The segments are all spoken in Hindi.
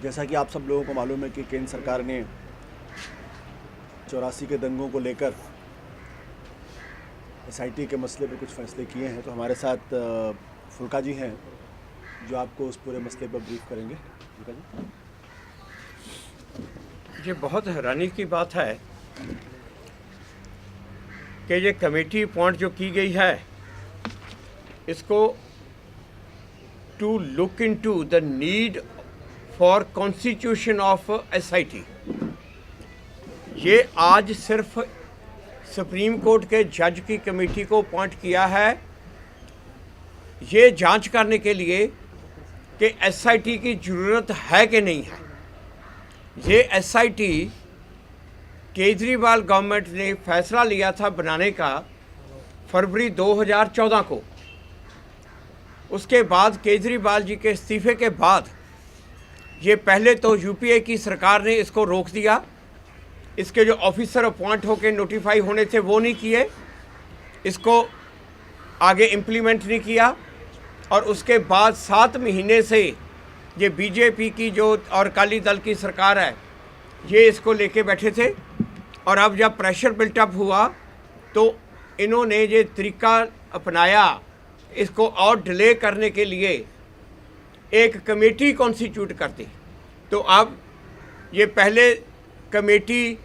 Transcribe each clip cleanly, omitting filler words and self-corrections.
जैसा कि आप सब लोगों को मालूम है कि केंद्र सरकार ने 84 के दंगों को लेकर एसआईटी के मसले पर कुछ फैसले किए हैं। तो हमारे साथ फुल्का जी हैं जो आपको उस पूरे मसले पर ब्रीफ करेंगे। फुल्का जी। ये बहुत हैरानी की बात है कि ये कमेटी अपॉइंट जो की गई है इसको to look into the need for constitution of SIT. ये आज सिर्फ सुप्रीम कोर्ट के जज की कमेटी को अपॉइंट किया है ये जांच करने के लिए कि एसआईटी की ज़रूरत है कि नहीं है। ये एसआईटी केजरीवाल गवर्नमेंट ने फैसला लिया था बनाने का फरवरी 2014 को। उसके बाद केजरीवाल जी के इस्तीफे के बाद ये पहले तो यूपीए की सरकार ने इसको रोक दिया, इसके जो ऑफिसर अपॉइंट होकर नोटिफाई होने थे वो नहीं किए, इसको आगे इम्प्लीमेंट नहीं किया। और उसके बाद 7 महीने से ये बीजेपी की जो और अकाली दल की सरकार है ये इसको लेके बैठे थे। और अब जब प्रेशर बिल्टअप हुआ तो इन्होंने ये तरीका अपनाया इसको और डिले करने के लिए एक कमेटी कॉन्स्टिट्यूट कर दी। तो अब ये पहले कमेटी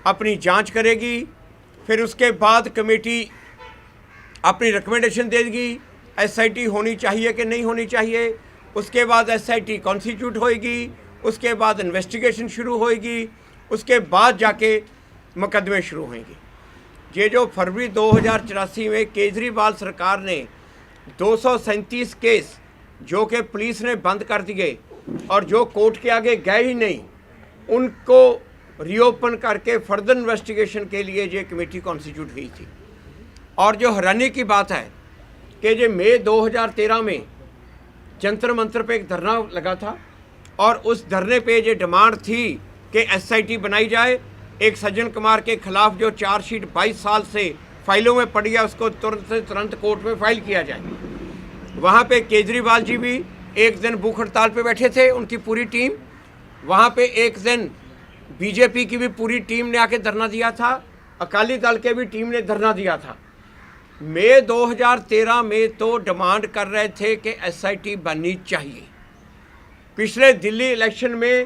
अपनी जांच करेगी, फिर उसके बाद कमेटी अपनी रिकमेंडेशन देगी एसआईटी होनी चाहिए कि नहीं होनी चाहिए। उसके बाद एसआईटी कॉन्स्टिट्यूट होएगी, उसके बाद इन्वेस्टिगेशन शुरू होएगी, उसके बाद जाके मुकदमे शुरू होंगे। ये जो फरवरी 2084 में केजरीवाल सरकार ने 237 केस जो कि पुलिस ने बंद कर दिए और जो कोर्ट के आगे गए ही नहीं, उनको रीओपन करके फर्दर इन्वेस्टिगेशन के लिए ये कमेटी कॉन्स्टिट्यूट हुई थी। और जो हैरानी की बात है कि ये मई 2013 में जंतर मंतर पे एक धरना लगा था और उस धरने पे ये डिमांड थी कि एसआईटी बनाई जाए। एक सज्जन कुमार के खिलाफ जो चार्जशीट 22 साल से फाइलों में पड़ी है उसको तुरंत से तुरंत कोर्ट में फाइल किया जाए। वहाँ पे केजरीवाल जी भी एक दिन भूख हड़ताल पे बैठे थे, उनकी पूरी टीम। वहाँ पे एक दिन बीजेपी की भी पूरी टीम ने आके धरना दिया था, अकाली दल के भी टीम ने धरना दिया था। मई 2013 में तो डिमांड कर रहे थे कि एसआईटी बननी चाहिए। पिछले दिल्ली इलेक्शन में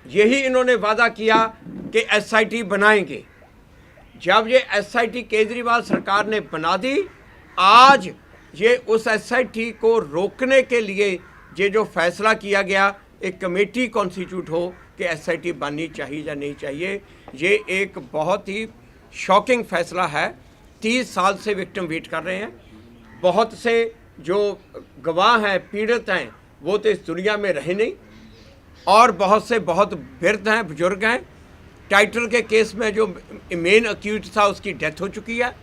यही इन्होंने वादा किया कि एसआईटी बनाएंगे। जब ये एसआईटी केजरीवाल सरकार ने बना दी, आज ये उस एसआईटी को रोकने के लिए ये जो फैसला किया गया एक कमेटी कॉन्स्टिट्यूट हो कि एसआईटी बननी चाहिए या नहीं चाहिए, ये एक बहुत ही शॉकिंग फैसला है। 30 साल से विक्टिम वेट कर रहे हैं। बहुत से जो गवाह हैं, पीड़ित हैं, वो तो इस दुनिया में रहे नहीं और बहुत से बहुत वृद्ध हैं, बुजुर्ग हैं। टाइटल के केस में जो मेन अक्यूज था उसकी डेथ हो चुकी है।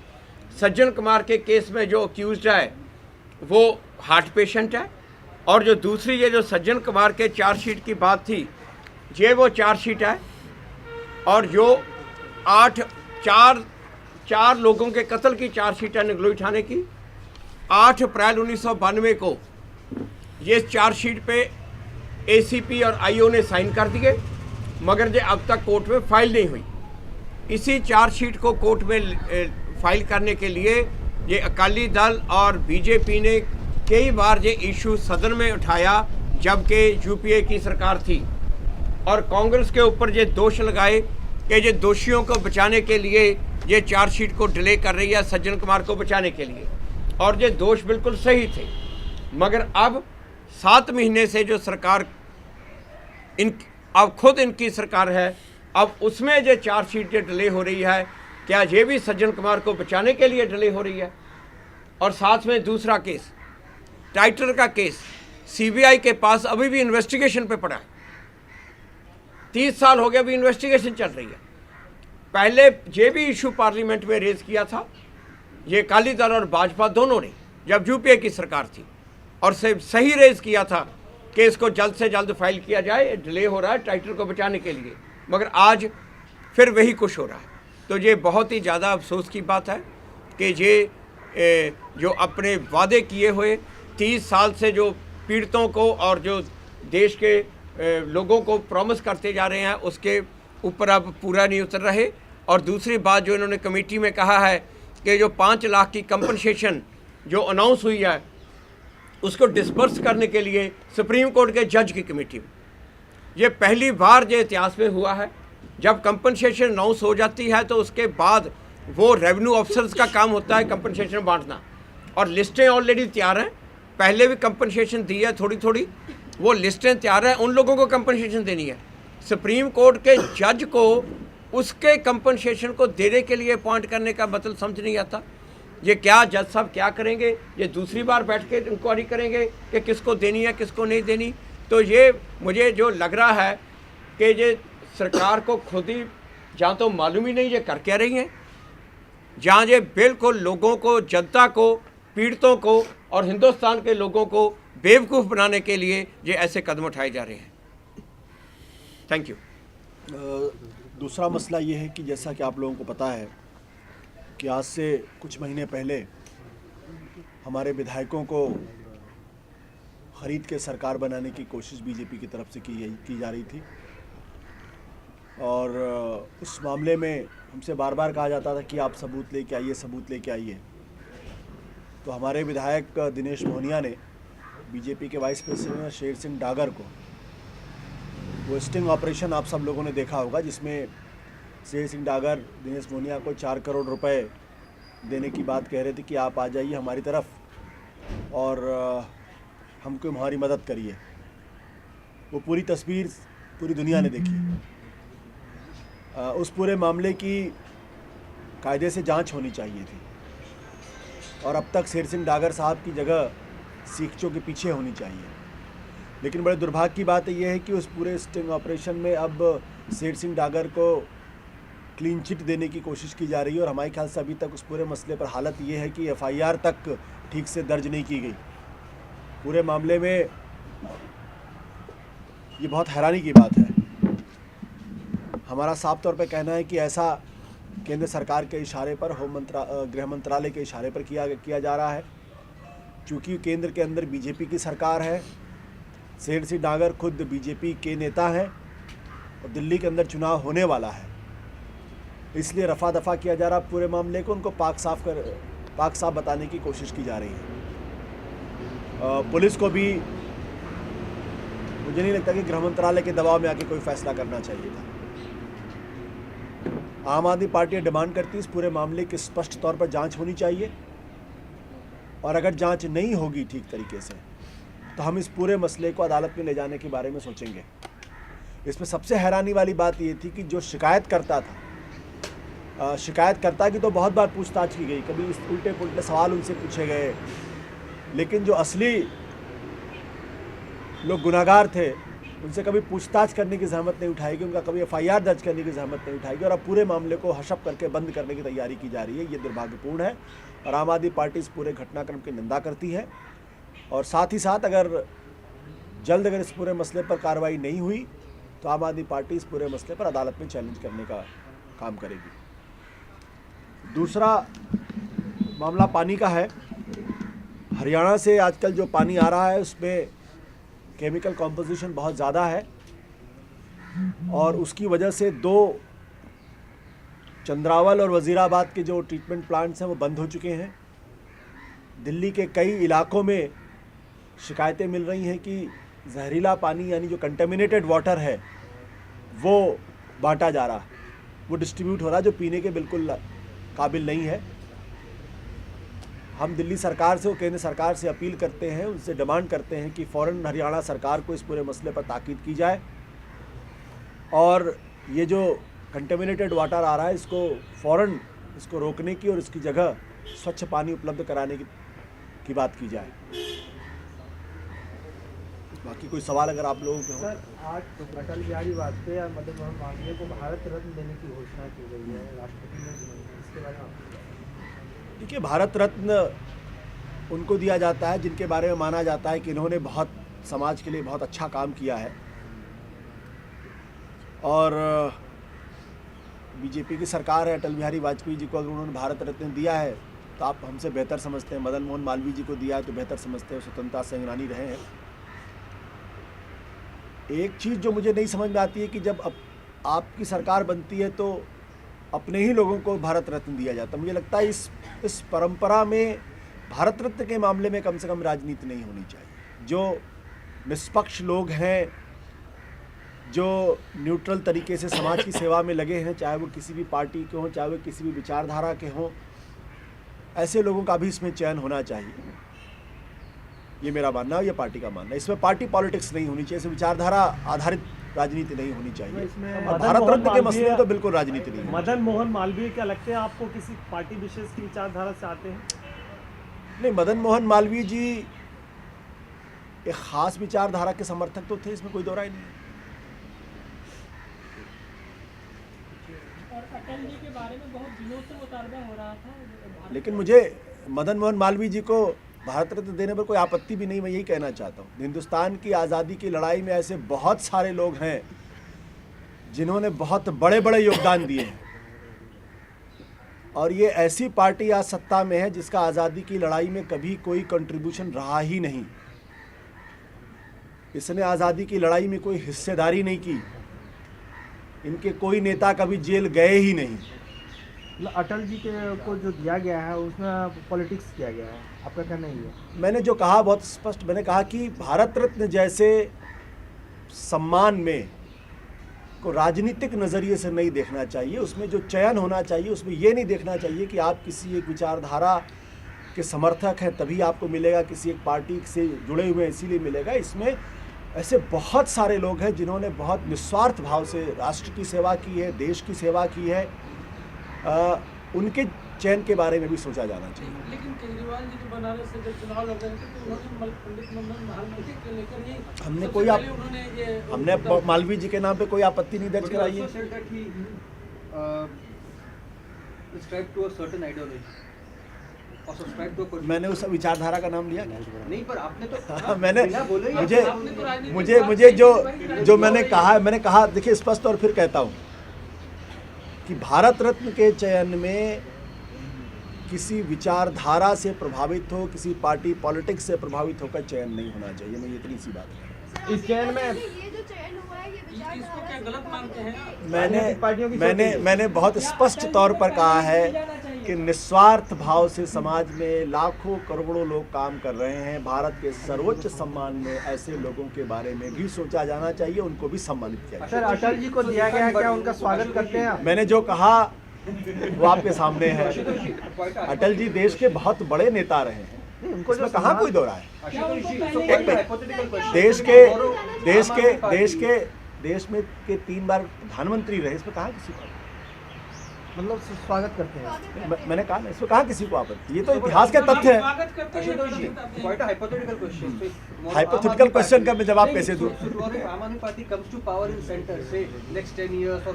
सज्जन कुमार के केस में जो अक्यूज है वो हार्ट पेशेंट है। और जो दूसरी ये जो सज्जन कुमार के चार्जशीट की बात थी, ये वो चार्जशीट है। और जो 4 लोगों के कत्ल की चार्जशीट है निगलोई थाने की। 8 अप्रैल 1992 को ये चार्जशीट पे एसीपी और आईओ ने साइन कर दिए, मगर ये अब तक कोर्ट में फाइल नहीं हुई। इसी चार्जशीट को कोर्ट में फाइल करने के लिए ये अकाली दल और बीजेपी ने कई बार ये इशू सदन में उठाया जबकि यूपीए की सरकार थी। और कांग्रेस के ऊपर ये दोष लगाए कि ये दोषियों को बचाने के लिए ये चार्जशीट को डिले कर रही है सज्जन कुमार को बचाने के लिए। और ये दोष बिल्कुल सही थे। मगर अब 7 महीने से जो सरकार अब खुद इनकी सरकार है, अब उसमें जो चार्जशीट डिले हो रही है, क्या ये भी सज्जन कुमार को बचाने के लिए डिले हो रही है? और साथ में दूसरा केस, टाइटल का केस, सीबीआई के पास अभी भी इन्वेस्टिगेशन पे पड़ा है। 30 साल हो गया, अभी इन्वेस्टिगेशन चल रही है। पहले ये भी इशू पार्लियामेंट में रेज किया था ये अकाली दल और भाजपा दोनों ने, जब यूपीए की सरकार थी, और सही रेज किया था कि इसको जल्द से जल्द फाइल किया जाए, डिले हो रहा है टाइटल को बचाने के लिए। मगर आज फिर वही कुछ हो रहा है। तो ये बहुत ही ज़्यादा अफसोस की बात है कि ये जो अपने वादे किए हुए 30 साल से जो पीड़ितों को और जो देश के लोगों को प्रॉमिस करते जा रहे हैं उसके ऊपर अब पूरा नहीं उतर रहे। और दूसरी बात जो इन्होंने कमेटी में कहा है कि जो 5 लाख की कंपनसेशन जो अनाउंस हुई है उसको डिस्पर्स करने के लिए सुप्रीम कोर्ट के जज की कमेटी में, ये पहली बार जो इतिहास में हुआ है। जब कंपनसेशन अनाउंस हो जाती है तो उसके बाद वो रेवेन्यू ऑफिसर्स का काम होता है कंपनसेशन बांटना, और लिस्टें ऑलरेडी तैयार हैं, पहले भी कंपनसेशन दी है थोड़ी थोड़ी, वो लिस्टें तैयार हैं, उन लोगों को कंपनसेशन देनी है। सुप्रीम कोर्ट के जज को उसके कंपनसेशन को देने के लिए अपॉइंट करने का मतलब समझ नहीं आता। ये क्या जज साहब क्या करेंगे, ये दूसरी बार बैठ के इंक्वायरी करेंगे कि किसको देनी है किसको नहीं देनी। तो ये मुझे जो लग रहा है कि ये सरकार को खुद ही जहाँ तो मालूम ही नहीं ये कर क्या रही हैं, जहाँ ये बिल्कुल लोगों को, जनता को, पीड़ितों को और हिंदुस्तान के लोगों को बेवकूफ़ बनाने के लिए ये ऐसे कदम उठाए जा रहे हैं। Thank you. दूसरा मसला ये है कि जैसा कि आप लोगों को पता है कि आज से कुछ महीने पहले हमारे विधायकों को खरीद के सरकार बनाने की कोशिश बीजेपी की तरफ से की जा रही थी, और उस मामले में हमसे बार बार कहा जाता था कि आप सबूत लेके आइए, सबूत लेके आइए। तो हमारे विधायक दिनेश मोहनिया ने बीजेपी के वाइस प्रेसिडेंट शेर सिंह डागर को, वो स्टिंग ऑपरेशन आप सब लोगों ने देखा होगा जिसमें शेर सिंह डागर दिनेश मोहनिया को 4 करोड़ रुपए देने की बात कह रहे थे कि आप आ जाइए हमारी तरफ और हमको हमारी मदद करिए। वो पूरी तस्वीर पूरी दुनिया ने देखी। उस पूरे मामले की कायदे से जांच होनी चाहिए थी, और अब तक शेर सिंह डागर साहब की जगह सीखचों के पीछे होनी चाहिए। लेकिन बड़े दुर्भाग्य की बात यह है कि उस पूरे स्टिंग ऑपरेशन में अब शेर सिंह डागर को क्लीन चिट देने की कोशिश की जा रही है, और हमारे ख्याल से अभी तक उस पूरे मसले पर हालत ये है कि FIR तक ठीक से दर्ज नहीं की गई। पूरे मामले में ये बहुत हैरानी की बात है। हमारा साफ तौर पे कहना है कि ऐसा केंद्र सरकार के इशारे पर, गृह मंत्रालय के इशारे पर किया जा रहा है। चूँकि केंद्र के अंदर बीजेपी की सरकार है, शेर सिंह डागर खुद बीजेपी के नेता हैं और दिल्ली के अंदर चुनाव होने वाला है, इसलिए रफा दफा किया जा रहा पूरे मामले को, उनको पाक साफ बताने की कोशिश की जा रही है। पुलिस को भी मुझे नहीं लगता कि गृह मंत्रालय के दबाव में आके कोई फैसला करना चाहिए था। आम आदमी पार्टी डिमांड करती है इस पूरे मामले की स्पष्ट तौर पर जांच होनी चाहिए, और अगर जांच नहीं होगी ठीक तरीके से तो हम इस पूरे मसले को अदालत में ले जाने के बारे में सोचेंगे। इसमें सबसे हैरानी वाली बात ये थी कि जो शिकायतकर्ता था, शिकायतकर्ता की तो बहुत बार पूछताछ की गई, कभी उल्टे पुल्टे सवाल उनसे पूछे गए, लेकिन जो असली लोग गुनाहगार थे उनसे कभी पूछताछ करने की जहमत नहीं उठाई गई, उनका कभी FIR दर्ज करने की जहमत नहीं उठाई गई, और अब पूरे मामले को हशप करके बंद करने की तैयारी की जा रही है। ये दुर्भाग्यपूर्ण है, और आम आदमी पार्टी इस पूरे घटनाक्रम की निंदा करती है। और साथ ही साथ अगर इस पूरे मसले पर कार्रवाई नहीं हुई तो आम आदमी पार्टी इस पूरे मसले पर अदालत में चैलेंज करने का काम करेगी। दूसरा मामला पानी का है। हरियाणा से आजकल जो पानी आ रहा है उसमें केमिकल कॉम्पोजिशन बहुत ज़्यादा है, और उसकी वजह से 2 चंद्रावल और वज़ीराबाद के जो ट्रीटमेंट प्लांट्स हैं वो बंद हो चुके हैं। दिल्ली के कई इलाकों में शिकायतें मिल रही हैं कि जहरीला पानी यानी जो कंटेमिनेटेड वाटर है वो बांटा जा रहा है, वो डिस्ट्रीब्यूट हो रहा है, जो पीने के बिल्कुल काबिल नहीं है। हम दिल्ली सरकार से और केंद्र सरकार से अपील करते हैं, उनसे डिमांड करते हैं कि फ़ौरन हरियाणा सरकार को इस पूरे मसले पर ताकीद की जाए, और ये जो कंटेमिनेटेड वाटर आ रहा है इसको फ़ौरन इसको रोकने की और इसकी जगह स्वच्छ पानी उपलब्ध कराने की बात की जाए। बाकी कोई सवाल अगर आप लोगों के हो। सर, आज अटल बिहारी वाजपेयी और मदन मोहन मालवीय को भारत रत्न देने की घोषणा की गई है, राष्ट्रपति ने, इसके बारे में देखिए, भारत रत्न उनको दिया जाता है जिनके बारे में माना जाता है कि इन्होंने बहुत समाज के लिए बहुत अच्छा काम किया है, और बीजेपी की सरकार है, अटल बिहारी वाजपेयी जी को अगर उन्होंने भारत रत्न दिया है तो आप हमसे बेहतर समझते हैं। मदन मोहन मालवीय जी को दिया है तो बेहतर समझते हैं, स्वतंत्रता सेनानी रहे हैं। एक चीज़ जो मुझे नहीं समझ में आती है कि जब आपकी सरकार बनती है तो अपने ही लोगों को भारत रत्न दिया जाता है। मुझे लगता है इस परंपरा में भारत रत्न के मामले में कम से कम राजनीति नहीं होनी चाहिए। जो निष्पक्ष लोग हैं, जो न्यूट्रल तरीके से समाज की सेवा में लगे हैं, चाहे वो किसी भी पार्टी के हों, चाहे वो किसी भी विचारधारा के हों, ऐसे लोगों का भी इसमें चयन होना चाहिए। ये मेरा मानना है, ये पार्टी का मानना है। इसमें पार्टी पॉलिटिक्स नहीं होनी चाहिए, इसमें विचारधारा आधारित राजनीति नहीं होनी चाहिए। इसमें और भारत रत्न के मसले में तो बिल्कुल राजनीति नहीं है। मदन मोहन मालवीय क्या लगते हैं आपको किसी पार्टी विशेष की विचारधारा से आते हैं? नहीं, मदन मोहन मालवीय जी एक खास विचारधारा के समर्थक तो थे, इसमें कोई दो राय नहीं है। और अटल जी के बारे में बहुत दिनों से मुतालबा हो रहा था, लेकिन मुझे मदन मोहन मालवीय जी को भारत रत्न देने पर कोई आपत्ति भी नहीं। मैं यही कहना चाहता हूँ, हिंदुस्तान की आज़ादी की लड़ाई में ऐसे बहुत सारे लोग हैं जिन्होंने बहुत बड़े बड़े योगदान दिए हैं, और ये ऐसी पार्टी आज सत्ता में है जिसका आज़ादी की लड़ाई में कभी कोई कंट्रीब्यूशन रहा ही नहीं। इसने आज़ादी की लड़ाई में कोई हिस्सेदारी नहीं की। इनके कोई नेता कभी जेल गए ही नहीं। अटल जी को जो दिया गया है उसमें पॉलिटिक्स किया गया है, आपका कहना ही है? मैंने जो कहा बहुत स्पष्ट, मैंने कहा कि भारत रत्न जैसे सम्मान में को राजनीतिक नज़रिए से नहीं देखना चाहिए। उसमें जो चयन होना चाहिए उसमें ये नहीं देखना चाहिए कि आप किसी एक विचारधारा के समर्थक हैं तभी आपको मिलेगा, किसी एक पार्टी से जुड़े हुए हैं इसीलिए मिलेगा। इसमें ऐसे बहुत सारे लोग हैं जिन्होंने बहुत निस्वार्थ भाव से राष्ट्र की सेवा की है, देश की सेवा की है। उनके चयन के बारे में भी सोचा जाना चाहिए। लेकिन केजरीवाल जी जो बनारस से जब चुनाव लड़ रहे थे तो उन्होंने पंडित मदन मोहन को लेकर ही हमने कोई हमने मालवीय जी के नाम पे कोई आपत्ति नहीं दर्ज कराई है। मैंने उस विचारधारा का नाम लिया नहीं, पर आपने तो मैंने मुझे जो मैंने कहा देखिए स्पष्ट और फिर कहता हूँ कि भारत रत्न के चयन में किसी विचारधारा से प्रभावित हो, किसी पार्टी पॉलिटिक्स से प्रभावित होकर चयन नहीं होना चाहिए। मैं इतनी सी बात है। इस चयन में ये जो चयन हुआ है, ये इसको क्या गलत मानते हैं? मैंने बहुत स्पष्ट तौर पर कहा है कि निस्वार्थ भाव से समाज में लाखों करोड़ों लोग काम कर रहे हैं। भारत के सर्वोच्च सम्मान में ऐसे लोगों के बारे में भी सोचा जाना चाहिए, उनको भी सम्मानित किया सर, अटल जी को दिया गया, क्या उनका स्वागत करते हैं? मैंने जो कहा वो आपके सामने है। अटल जी देश के बहुत बड़े नेता रहे हैं, उनको इसमें कहाँ कोई दो राय है। देश में के 3 बार प्रधानमंत्री रहे, इसमें कहाँ किसी को मतलब स्वागत करते हैं? मैंने कहा ना, इसमें कहाँ किसी को आपत्ति। ये तो इतिहास के तथ्य है। हाइपोथेटिकल क्वेश्चन का मैं जवाब कैसे दूं? आम आदमी party comes to power in center, say next 10 years, or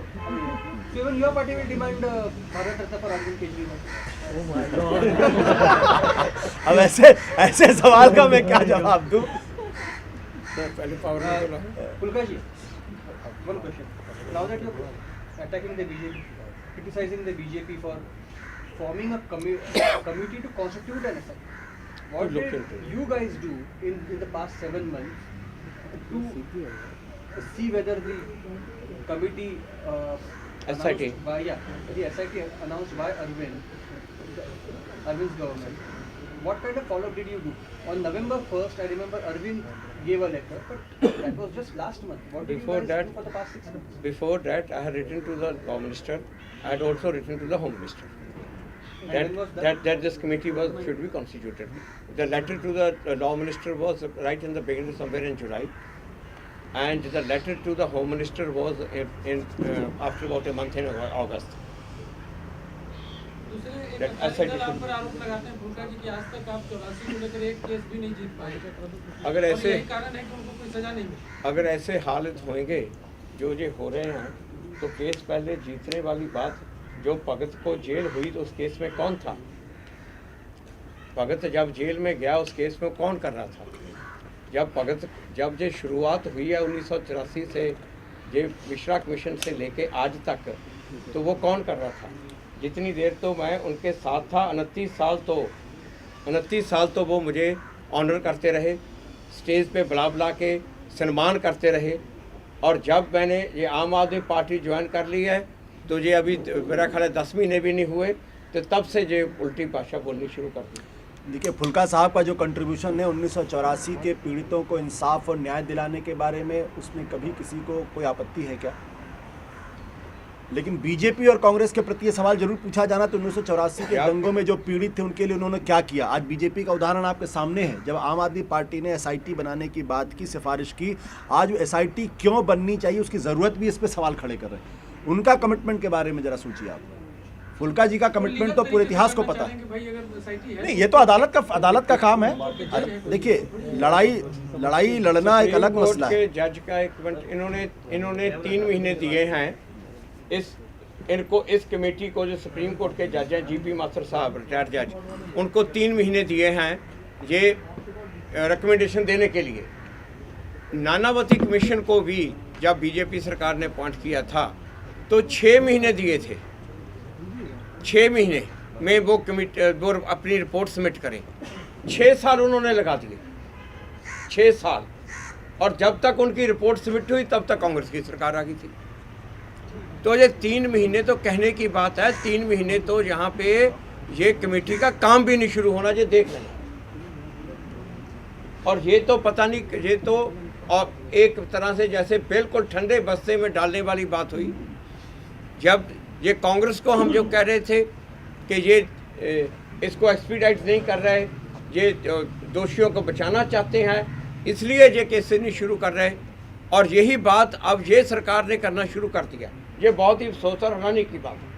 so even your party will demand Bharat Ratna for Arvind Kejriwal. अब ऐसे सवाल का मैं क्या जवाब दूं? Pulka ji, one question. Now that you're attacking the BJP, criticizing the BJP for forming a committee to constitute an SIT, what did you guys do in the past 7 months to see whether the committee SIT the SIT announced by Arvind's government, what kind of follow-up did you do? On November 1st, I remember Arvind gave a letter, but that was just last month. What did you guys do for the past 6 months? Before that, I had written to the Law Minister. I had also written to the Home Minister that this committee should be constituted. The letter to the Law Minister was right in the beginning, somewhere in July, and the letter to the Home Minister was in after about a month in August. दूसरे एक अकाली दल आप पर आरोप लगाते हैं फुल्का जी कि आज तक आप 84 को लेकर एक केस भी नहीं जीत पाए। अगर ऐसे यही कारण है कि उनको कोई सजा नहीं मिली। अगर ऐसे हालत होंगे जो ये हो रहे हैं तो केस पहले जीतने वाली बात, जो भगत को जेल हुई तो उस केस में कौन था? भगत जब जेल में गया उस केस में कौन कर रहा था? जब ये शुरुआत हुई है 1984 से ये मिश्रा कमीशन से लेके आज तक, तो वो कौन कर रहा था? जितनी देर तो मैं उनके साथ था, 29 साल तो वो मुझे ऑनर करते रहे, स्टेज पे बुला के सम्मान करते रहे, और जब मैंने ये आम आदमी पार्टी ज्वाइन कर ली है तो ये अभी मेरा ख्याल है 10 महीने भी नहीं हुए, तो तब से ये उल्टी भाषा बोलनी शुरू कर दी। देखिए, फुल्का साहब का जो कंट्रीब्यूशन है 1984 के पीड़ितों को इंसाफ और न्याय दिलाने के बारे में, उसमें कभी किसी को कोई आपत्ति है क्या? लेकिन बीजेपी और कांग्रेस के प्रति ये सवाल जरूर पूछा जाना तो 1984 के दंगों में जो पीड़ित थे उनके लिए उन्होंने क्या किया। आज बीजेपी का उदाहरण आपके सामने है। जब आम आदमी पार्टी ने एसआईटी बनाने की बात की, सिफारिश की, आज वो एसआईटी क्यों बननी चाहिए उसकी ज़रूरत भी इस पर सवाल खड़े कर रहे हैं। उनका कमिटमेंट के बारे में जरा सोचिए आप। फुल्का जी का कमिटमेंट तो पूरे इतिहास को पता है। नहीं, ये तो अदालत का काम है। देखिए, लड़ाई लड़ना एक अलग मसला है। जज का एक मिनट, इन्होंने 3 महीने दिए हैं इस कमेटी को, जो सुप्रीम कोर्ट के जज हैं जीपी माथुर साहब, रिटायर्ड जज, उनको 3 महीने दिए हैं ये रिकमेंडेशन देने के लिए। नानावती कमीशन को भी जब बीजेपी सरकार ने अपॉइंट किया था तो 6 महीने दिए थे। 6 महीने में वो अपनी रिपोर्ट सबमिट करें। 6 साल उन्होंने लगा दिए, 6 साल। और जब तक उनकी रिपोर्ट सबमिट हुई तब तक कांग्रेस की सरकार आ गई थी। तो ये 3 महीने तो कहने की बात है, 3 महीने तो यहाँ पे ये कमेटी का काम भी नहीं शुरू होना, ये देख लें। और ये तो पता नहीं, ये तो और एक तरह से जैसे बिल्कुल ठंडे बस्ते में डालने वाली बात हुई। जब ये कांग्रेस को हम जो कह रहे थे कि ये इसको एक्सपीडाइट नहीं कर रहे, ये दोषियों को बचाना चाहते हैं, इसलिए ये केस नहीं शुरू कर रहे, और यही बात अब ये सरकार ने करना शुरू कर दिया। ये बहुत ही अफसोस और हैरानी की बात है।